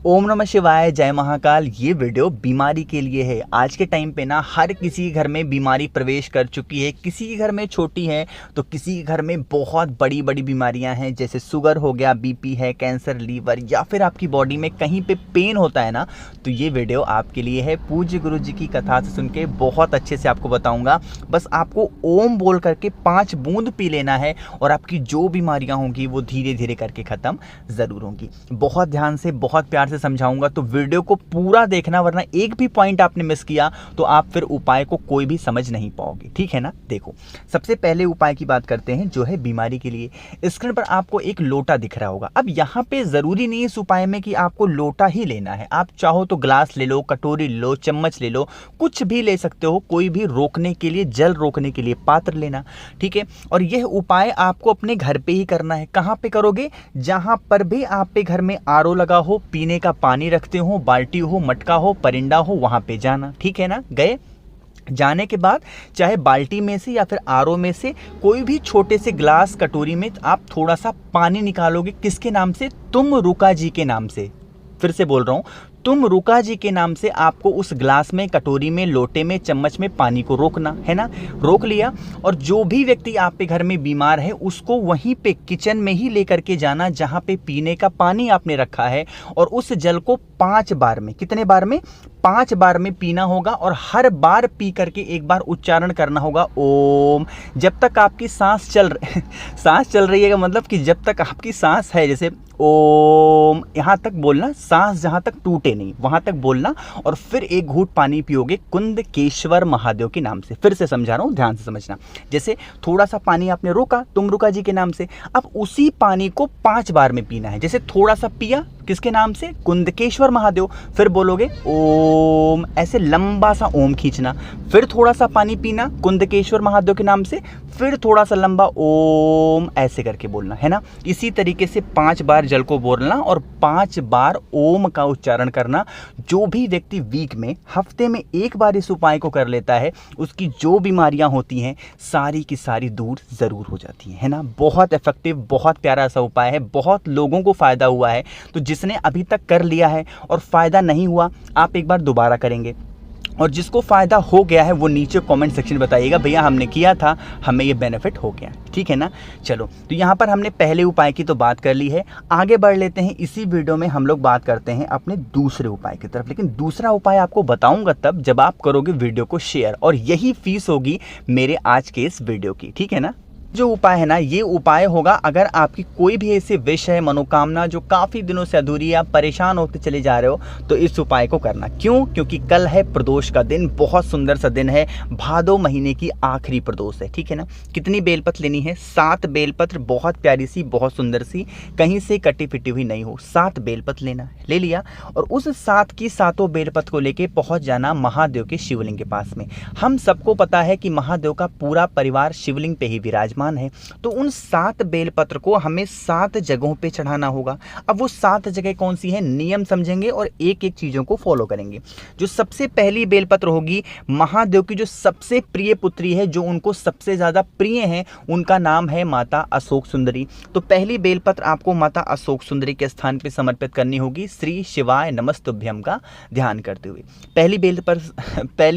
ओम नमः शिवाय, जय महाकाल। ये वीडियो बीमारी के लिए है। आज के टाइम पे ना हर किसी के घर में बीमारी प्रवेश कर चुकी है। किसी के घर में छोटी है तो किसी के घर में बहुत बड़ी बड़ी बीमारियां हैं, जैसे शुगर हो गया, बीपी है, कैंसर, लीवर, या फिर आपकी बॉडी में कहीं पे पेन होता है ना, तो ये वीडियो आपके लिए है। पूज्य गुरु जी की कथा से सुन के बहुत अच्छे से आपको बताऊँगा। बस आपको ओम बोल करके 5 बूंद पी लेना है और आपकी जो बीमारियाँ होंगी वो धीरे धीरे करके ख़त्म ज़रूर होंगी। बहुत ध्यान से, बहुत प्यार से समझाऊंगा, तो वीडियो को पूरा देखना, वरना एक भी पॉइंट आपने मिस किया तो आप फिर उपाय को कोई भी समझ नहीं पाओगे। ठीक है ना। देखो, सबसे पहले उपाय की बात करते हैं जो है बीमारी के लिए। स्क्रीन पर आपको एक लोटा दिख रहा होगा। अब यहाँ पे जरूरी नहीं इस उपाय में कि आपको लोटा ही लेना है। आप चाहो तो ग्लास ले लो, कटोरी ले लो, चम्मच ले लो, कुछ भी ले सकते हो। कोई भी रोकने के लिए, जल रोकने के लिए पात्र लेना। ठीक है। और यह उपाय आपको अपने घर पे ही करना है। कहाँ पे करोगे? जहां पर भी आप पे घर में आरओ लगा हो, पीने का पानी रखते हो, बाल्टी हो, मटका हो, परिंदा हो, वहां पे जाना। ठीक है ना। गए, जाने के बाद चाहे बाल्टी में से या फिर आरओ में से कोई भी छोटे से ग्लास, कटोरी में आप थोड़ा सा पानी निकालोगे। किसके नाम से? तुम रुका जी के नाम से। फिर से बोल रहा हूं, तुम रुका जी के नाम से आपको उस ग्लास में, कटोरी में, लोटे में, चम्मच में पानी को रोकना है ना। रोक लिया और जो भी व्यक्ति आप पे घर में बीमार है उसको वहीं पे किचन में ही लेकर के जाना जहां पे पीने का पानी आपने रखा है, और उस जल को 5 बार में, कितने बार में? 5 बार में पीना होगा। और हर बार पी करके एक बार उच्चारण करना होगा ओम। जब तक आपकी सांस चल रही है, मतलब कि जब तक आपकी सांस है, जैसे ओम यहाँ तक बोलना, सांस जहाँ तक टूटे नहीं वहाँ तक बोलना, और फिर एक घूंट पानी पियोगे कुंदकेश्वर महादेव के नाम से। फिर से समझा रहा हूँ, ध्यान से समझना। जैसे थोड़ा सा पानी आपने रोका तुम रुका जी के नाम से, अब उसी पानी को 5 बार में पीना है। जैसे थोड़ा सा पिया, किसके नाम से? कुंदकेश्वर महादेव। फिर बोलोगे ओम, ऐसे लंबा सा ओम खींचना। फिर थोड़ा सा पानी पीना कुंदकेश्वर महादेव के नाम से, फिर थोड़ा सा लंबा ओम, ऐसे करके बोलना है ना। इसी तरीके से 5 बार जल को बोलना और 5 बार ओम का उच्चारण करना। जो भी व्यक्ति वीक में, हफ्ते में 1 बार इस उपाय को कर लेता है, उसकी जो बीमारियां होती हैं सारी की सारी दूर जरूर हो जाती है ना। बहुत इफेक्टिव, बहुत प्यारा सा उपाय है। बहुत लोगों को फायदा हुआ है। तो जिसने अभी तक कर लिया है और फायदा नहीं हुआ, आप एक बार दोबारा करेंगे। और जिसको फ़ायदा हो गया है वो नीचे कमेंट सेक्शन में बताइएगा, भैया हमने किया था, हमें ये बेनिफिट हो गया। ठीक है ना। चलो, तो यहाँ पर हमने पहले उपाय की तो बात कर ली है। आगे बढ़ लेते हैं। इसी वीडियो में हम लोग बात करते हैं अपने दूसरे उपाय की तरफ। लेकिन दूसरा उपाय आपको बताऊंगा तब जब आप करोगे वीडियो को शेयर, और यही फीस होगी मेरे आज के इस वीडियो की। ठीक है ना। जो उपाय है ना, ये उपाय होगा अगर आपकी कोई भी ऐसी विश है, मनोकामना जो काफ़ी दिनों से अधूरी है, आप परेशान होते चले जा रहे हो, तो इस उपाय को करना। क्यों? क्योंकि कल है प्रदोष का दिन। बहुत सुंदर सा दिन है। भादो महीने की आखिरी प्रदोष है। ठीक है ना। कितनी बेलपत्र लेनी है? 7 बेलपत्र, बहुत प्यारी सी, बहुत सुंदर सी, कहीं से कटी पिटी हुई नहीं हो। 7 बेलपत्र लेना है। ले लिया और उस 7 की 7 बेलपत्र को लेके पहुंच जाना महादेव के शिवलिंग के पास में। हम सबको पता है कि महादेव का पूरा परिवार शिवलिंग पे ही विराजमान है। तो उन 7 बेलपत्र को हमें 7 जगहों पे चढ़ाना होगा। अब वो 7 जगह कौन सी है, नियम समझेंगे और एक एक चीजों को फॉलो करेंगे। जो सबसे पहली बेलपत्र होगी, महादेव की जो सबसे प्रिय पुत्री है, जो उनको सबसे ज्यादा प्रिय है, उनका नाम है माता अशोक सुंदरी। तो पहली बेलपत्र आपको माता अशोक सुंदरी के स्थान पे समर्पित करनी होगी, श्री शिवाय नमस्तुभ्यम का ध्यान करते हुए। पहली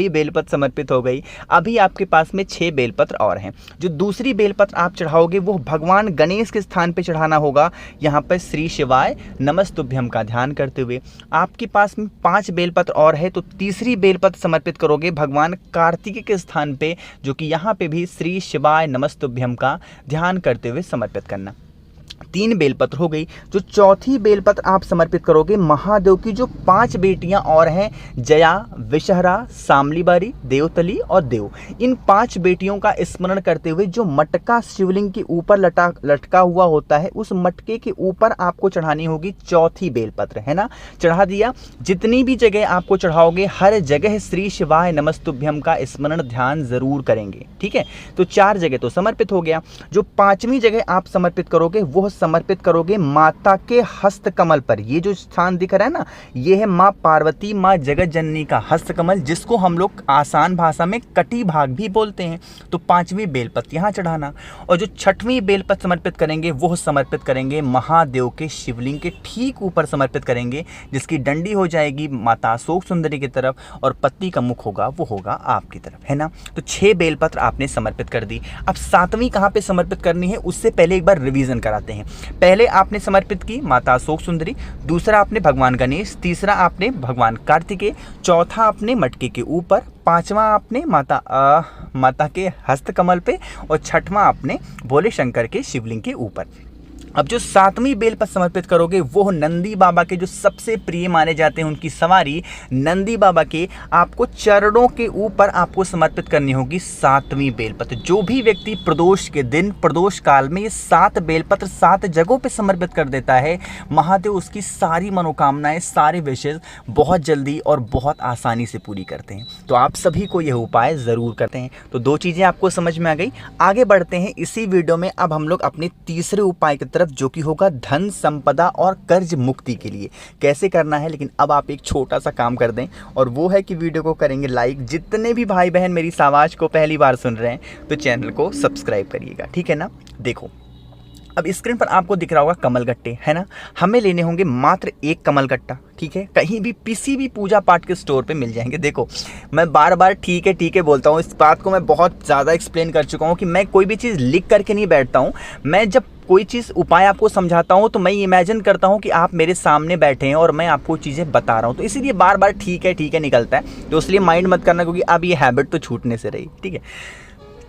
बेलपत्र समर्पित हो गई। अभी आपके पास में 6 बेलपत्र और हैं। जो दूसरी बेलपत्र आप चढ़ाओगे वो भगवान गणेश के स्थान पे चढ़ाना होगा। यहाँ पर श्री शिवाय नमस्तुभ्यम का ध्यान करते हुए। आपके पास में 5 बेलपत्र और है, तो तीसरी बेलपत्र समर्पित करोगे भगवान कार्तिकेय के स्थान पे, जो कि यहाँ पे भी श्री शिवाय नमस्तुभ्यम का ध्यान करते हुए समर्पित करना। 3 बेलपत्र हो गई। जो चौथी बेलपत्र आप समर्पित करोगे, महादेव की जो 5 बेटियां और हैं, जया, विषहरा, सामलीबारी, देवतली और देव, इन 5 बेटियों का स्मरण करते हुए जो मटका शिवलिंग के ऊपर लटका हुआ होता है, उस मटके के ऊपर आपको चढ़ानी होगी चौथी बेलपत्र, है ना। चढ़ा दिया। जितनी भी जगह आपको चढ़ाओगे हर जगह श्री शिवाय नमस्तुभ्यम का स्मरण ध्यान जरूर करेंगे। ठीक है। तो 4 जगह तो समर्पित हो गया। जो 5वीं जगह आप समर्पित करोगे वो वह समर्पित करोगे माता के हस्त कमल पर। ये जो स्थान दिख रहा है ना, ये है माँ पार्वती, माँ जगत जननी का हस्त कमल, जिसको हम लोग आसान भाषा में कटी भाग भी बोलते हैं। तो 5वीं बेलपत्र यहाँ चढ़ाना। और जो 6वीं बेलपत्र समर्पित करेंगे वह समर्पित करेंगे महादेव के शिवलिंग के ठीक ऊपर समर्पित करेंगे, जिसकी डंडी हो जाएगी माता अशोक सुंदरी की तरफ और पत्ती का मुख होगा वो होगा आपकी तरफ, है ना। तो 6 बेलपत्र आपने समर्पित कर दी। अब 7वीं कहाँ पे समर्पित करनी है उससे पहले एक बार रिवीजन कराते हैं। पहले आपने समर्पित की माता अशोक सुंदरी, दूसरा आपने भगवान गणेश, तीसरा आपने भगवान कार्तिकेय, चौथा आपने मटके के ऊपर, 5वां आपने माता के हस्त कमल पे और 6वां आपने भोले शंकर के शिवलिंग के ऊपर। अब जो 7वीं बेलपत्र समर्पित करोगे वो नंदी बाबा के जो सबसे प्रिय माने जाते हैं, उनकी सवारी नंदी बाबा के आपको चरणों के ऊपर आपको समर्पित करनी होगी 7वीं बेलपत्र। जो भी व्यक्ति प्रदोष के दिन, प्रदोष काल में ये 7 बेलपत्र 7 जगहों पे समर्पित कर देता है, महादेव उसकी सारी मनोकामनाएं, सारे विशेष बहुत जल्दी और बहुत आसानी से पूरी करते हैं। तो आप सभी को यह उपाय ज़रूर करते हैं। तो 2 चीज़ें आपको समझ में आ गई। आगे बढ़ते हैं इसी वीडियो में। अब हम लोग अपने तीसरे उपाय की तरफ, जो कि होगा धन संपदा और कर्ज मुक्ति के लिए। कैसे करना है, लेकिन अब आप एक छोटा सा काम कर दें, और वो है कि वीडियो को करेंगे लाइक। जितने भी भाई बहन मेरी इस आवाज़ को पहली बार सुन रहे हैं तो चैनल को सब्सक्राइब करिएगा, ठीक है ना। देखो, अब स्क्रीन पर आपको दिख रहा होगा कमलगट्टे, है ना। हमें लेने होंगे मात्र 1 कमलगट्टा, ठीक है। कहीं भी किसी भी पूजा पाठ के स्टोर पे मिल जाएंगे। देखो, मैं बार बार ठीक है बोलता हूँ। इस बात को मैं बहुत ज़्यादा एक्सप्लेन कर चुका हूँ कि मैं कोई भी चीज़ लिख करके नहीं बैठता हूँ। मैं जब कोई चीज़ उपाय आपको समझाता हूँ तो मैं इमेजिन करता हूँ कि आप मेरे सामने बैठे हैं और मैं आपको चीज़ें बता रहा हूँ। तो इसीलिए बार बार ठीक है निकलता है। तो इसलिए माइंड मत करना, क्योंकि अब ये हैबिट तो छूटने से रही, ठीक है।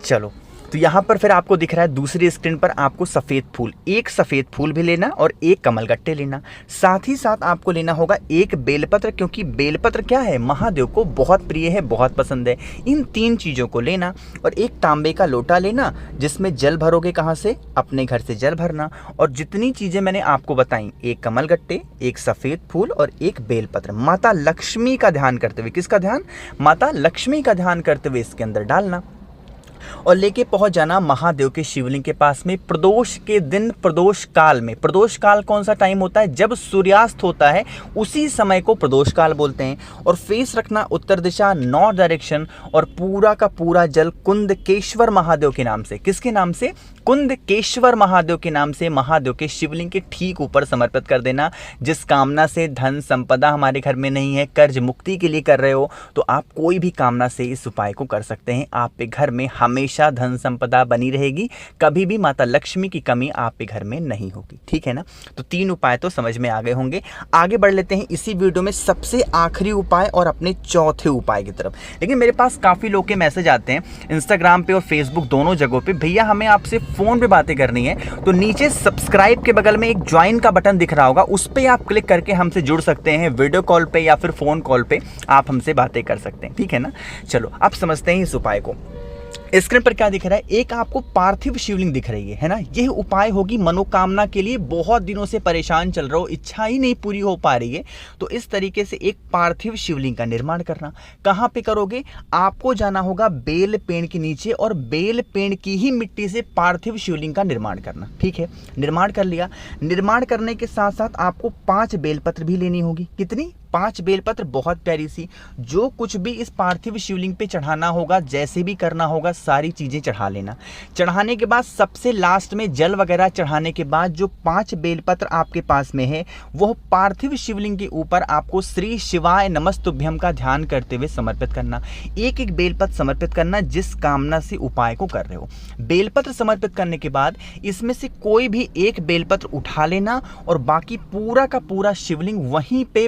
चलो, तो यहाँ पर फिर आपको दिख रहा है दूसरी स्क्रीन पर आपको सफ़ेद फूल, 1 सफ़ेद फूल भी लेना और 1 कमलगट्टे लेना। साथ ही साथ आपको लेना होगा 1 बेलपत्र, क्योंकि बेलपत्र क्या है, महादेव को बहुत प्रिय है, बहुत पसंद है। इन 3 चीज़ों को लेना और 1 तांबे का लोटा लेना, जिसमें जल भरोगे। कहाँ से? अपने घर से जल भरना। और जितनी चीज़ें मैंने आपको बताई, 1 कमलगट्टे, 1 सफ़ेद फूल और 1 बेलपत्र, माता लक्ष्मी का ध्यान करते हुए, किसका ध्यान? माता लक्ष्मी का ध्यान करते हुए इसके अंदर डालना और लेके पहुंच जाना महादेव के शिवलिंग के पास में। प्रदोष के दिन, प्रदोष काल में, प्रदोष काल कौन सा टाइम होता है? जब सूर्यास्त होता है, उसी समय को प्रदोष काल बोलते हैं। और फेस रखना उत्तर दिशा, नॉर्थ डायरेक्शन, और पूरा का पूरा जल कुंदकेश्वर महादेव के नाम से, किसके नाम से? कुंदकेश्वर महादेव के नाम से, महादेव के शिवलिंग के ठीक ऊपर समर्पित कर देना। जिस कामना से धन संपदा हमारे घर में नहीं है, कर्ज मुक्ति के लिए कर रहे हो, तो आप कोई भी कामना से इस उपाय को कर सकते हैं। आप पे घर में हमेशा धन संपदा बनी रहेगी, कभी भी माता लक्ष्मी की कमी आप पे घर में नहीं होगी, ठीक है ना। तो 3 उपाय तो समझ में आ गए होंगे। आगे बढ़ लेते हैं इसी वीडियो में सबसे आखिरी उपाय और अपने चौथे उपाय की तरफ। लेकिन मेरे पास काफ़ी लोग के मैसेज आते हैं इंस्टाग्राम पे और फेसबुक दोनों जगहों पे, भैया हमें आपसे फ़ोन पे बातें करनी है। तो नीचे सब्सक्राइब के बगल में एक ज्वाइन का बटन दिख रहा होगा, उस पर आप क्लिक करके हमसे जुड़ सकते हैं। वीडियो कॉल पे या फिर फ़ोन कॉल पे आप हमसे बातें कर सकते हैं, ठीक है ना। चलो अब समझते हैं इस उपाय को। स्क्रीन पर क्या दिख रहा है? एक आपको पार्थिव शिवलिंग दिख रही है ना। यह उपाय होगी मनोकामना के लिए। बहुत दिनों से परेशान चल रहे हो, इच्छा ही नहीं पूरी हो पा रही है, तो इस तरीके से एक पार्थिव शिवलिंग का निर्माण करना। कहाँ पे करोगे? आपको जाना होगा बेल पेड़ के नीचे और बेल पेड़ की ही मिट्टी से पार्थिव शिवलिंग का निर्माण करना, ठीक है। निर्माण कर लिया। निर्माण करने के साथ साथ आपको 5 बेलपत्र भी लेनी होगी। कितनी? 5 बेलपत्र, बहुत प्यारी सी। जो कुछ भी इस पार्थिव शिवलिंग पे चढ़ाना होगा, जैसे भी करना होगा, सारी चीज़ें चढ़ा लेना। चढ़ाने के बाद सबसे लास्ट में जल वगैरह चढ़ाने के बाद जो 5 बेलपत्र आपके पास में है, वह पार्थिव शिवलिंग के ऊपर आपको श्री शिवाय नमस्तुभ्यम का ध्यान करते हुए समर्पित करना। एक एक बेलपत्र समर्पित करना जिस कामना से उपाय को कर रहे हो। बेलपत्र समर्पित करने के बाद इसमें से कोई भी एक बेलपत्र उठा लेना और बाकी पूरा का पूरा शिवलिंग वहीं पे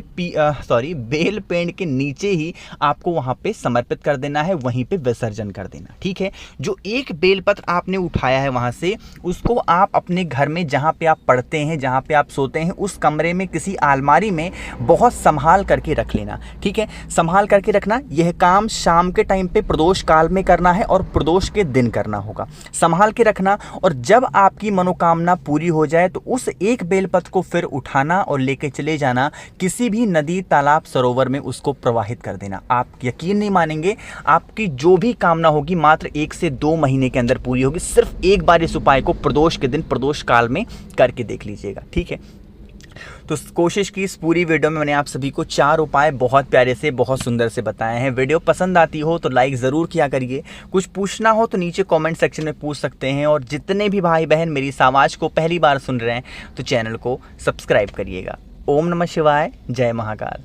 बेल पेड़ के नीचे ही आपको वहां पे समर्पित कर देना है, वहीं पे विसर्जन कर देना, ठीक है। जो एक बेलपत्र आपने उठाया है वहां से, उसको आप अपने घर में जहां पे आप पढ़ते हैं, जहां पे आप सोते हैं, उस कमरे में किसी अलमारी में बहुत संभाल करके रख लेना, ठीक है। संभाल करके रखना। यह काम शाम के टाइम पे प्रदोष काल में करना है और प्रदोष के दिन करना होगा। संभाल के रखना और जब आपकी मनोकामना पूरी हो जाए तो उस एक बेलपत्र को फिर उठाना और लेके चले जाना किसी भी नदी, किसी तालाब सरोवर में उसको प्रवाहित कर देना। आप यकीन नहीं मानेंगे, आपकी जो भी कामना होगी मात्र 1 से 2 महीने के अंदर पूरी होगी। सिर्फ एक बार इस उपाय को प्रदोष के दिन, प्रदोष काल में करके देख लीजिएगा, ठीक है। तो कोशिश की इस पूरी वीडियो में मैंने आप सभी को 4 उपाय बहुत प्यारे से, बहुत सुंदर से बताए हैं। वीडियो पसंद आती हो तो लाइक ज़रूर किया करिए। कुछ पूछना हो तो नीचे कमेंट सेक्शन में पूछ सकते हैं, और जितने भी भाई बहन मेरी इस आवाज़ को पहली बार सुन रहे हैं तो चैनल को सब्सक्राइब करिएगा। ओम नमः शिवाय, जय महाकाल।